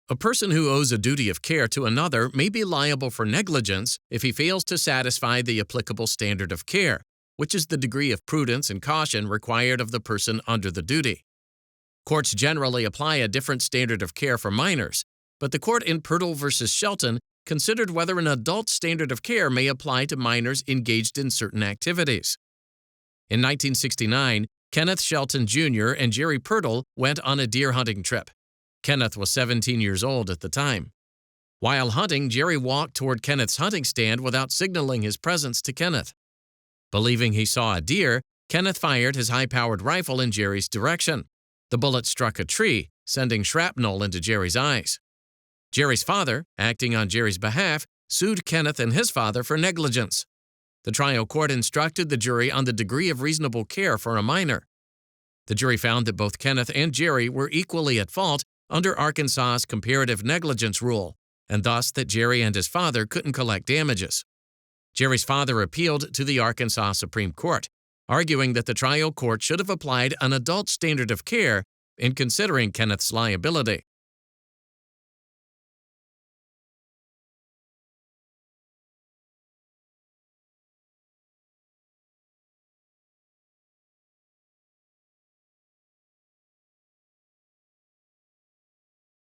A person who owes a duty of care to another may be liable for negligence if he fails to satisfy the applicable standard of care, which is the degree of prudence and caution required of the person under the duty. Courts generally apply a different standard of care for minors, but the court in Purtle v. Shelton considered whether an adult standard of care may apply to minors engaged in certain activities. In 1969, Kenneth Shelton Jr. and Jerry Purtle went on a deer hunting trip. Kenneth was 17 years old at the time. While hunting, Jerry walked toward Kenneth's hunting stand without signaling his presence to Kenneth. Believing he saw a deer, Kenneth fired his high-powered rifle in Jerry's direction. The bullet struck a tree, sending shrapnel into Jerry's eyes. Jerry's father, acting on Jerry's behalf, sued Kenneth and his father for negligence. The trial court instructed the jury on the degree of reasonable care for a minor. The jury found that both Kenneth and Jerry were equally at fault under Arkansas's comparative negligence rule, and thus that Jerry and his father couldn't collect damages. Jerry's father appealed to the Arkansas Supreme Court, arguing that the trial court should have applied an adult standard of care in considering Kenneth's liability.